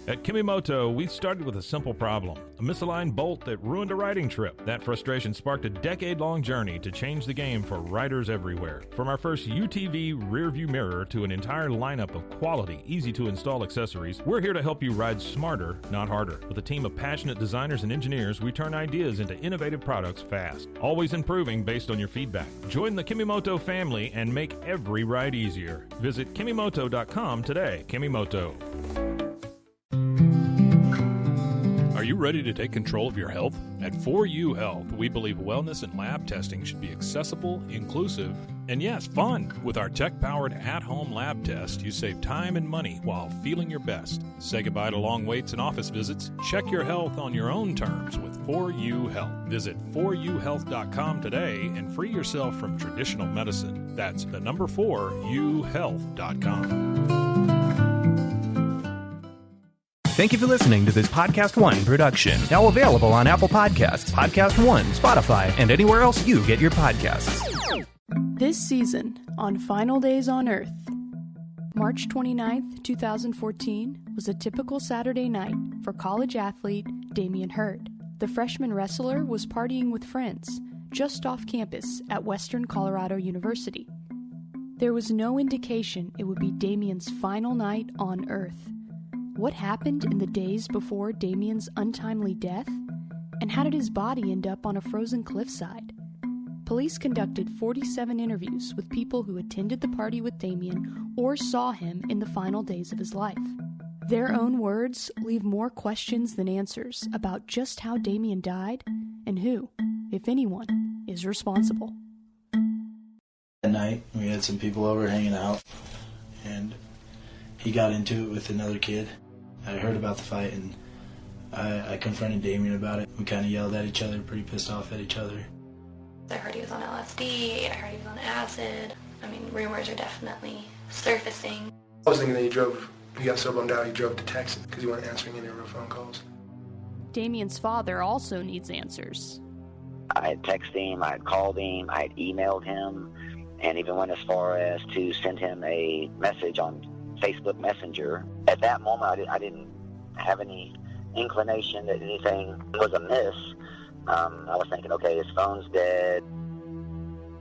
At Kimimoto, we started with a simple problem, a misaligned bolt that ruined a riding trip. That frustration sparked a decade-long journey to change the game for riders everywhere. From our first UTV rearview mirror to an entire lineup of quality, easy-to-install accessories, we're here to help you ride smarter, not harder. With a team of passionate designers and engineers, we turn ideas into innovative products fast, always improving based on your feedback. Join the Kimimoto family and make every ride easier. Visit Kimimoto.com today. Kimimoto. Are you ready to take control of your health? At 4U Health, we believe wellness and lab testing should be accessible, inclusive, and yes, fun. With our tech-powered at-home lab test, you save time and money while feeling your best. Say goodbye to long waits and office visits. Check your health on your own terms with 4U Health. Visit 4uhealth.com today and free yourself from traditional medicine. That's the number 4uhealth.com. Thank you for listening to this Podcast One production. Now available on Apple Podcasts, Podcast One, Spotify, and anywhere else you get your podcasts. This season on Final Days on Earth. March 29th, 2014 was a typical Saturday night for college athlete Dammion Heard. The freshman wrestler was partying with friends just off campus at Western Colorado University. There was no indication it would be Dammion's final night on Earth. What happened in the days before Dammion's untimely death? And how did his body end up on a frozen cliffside? Police conducted 47 interviews with people who attended the party with Dammion or saw him in the final days of his life. Their own words leave more questions than answers about just how Dammion died and who, if anyone, is responsible. That night, we had some people over hanging out, and he got into it with another kid. I heard about the fight, and I confronted Dammion about it. We kind of yelled at each other, pretty pissed off at each other. I heard he was on LSD, I heard he was on acid. I mean, rumors are definitely surfacing. I was thinking that he got so bummed out he drove to Texas because he wasn't answering any of our phone calls. Dammion's father also needs answers. I had texted him, I had called him, I had emailed him, and even went as far as to send him a message on Facebook Messenger. At that moment, I didn't have any inclination that anything was amiss. I was thinking, okay, his phone's dead.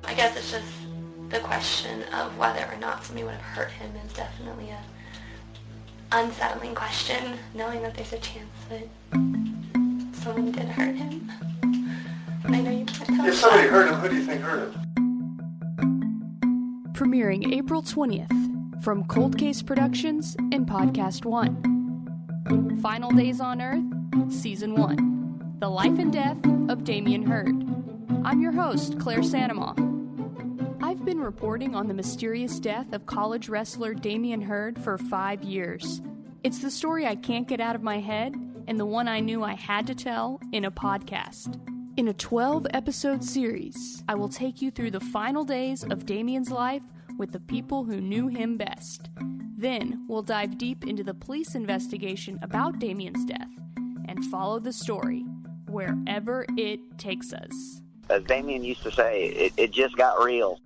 I guess it's just the question of whether or not somebody would have hurt him is definitely a unsettling question, knowing that there's a chance that someone did hurt him. I know you can't tell. If somebody hurt him, who do you think hurt him? Premiering April 20th. From Cold Case Productions and Podcast One. Final Days on Earth, Season 1. The Life and Death of Dammion Heard. I'm your host, Claire Sanamaw. I've been reporting on the mysterious death of college wrestler Dammion Heard for 5 years. It's the story I can't get out of my head, and the one I knew I had to tell in a podcast. In a 12-episode series, I will take you through the final days of Dammion's life with the people who knew him best. Then, we'll dive deep into the police investigation about Dammion's death and follow the story wherever it takes us. As Dammion used to say, it just got real.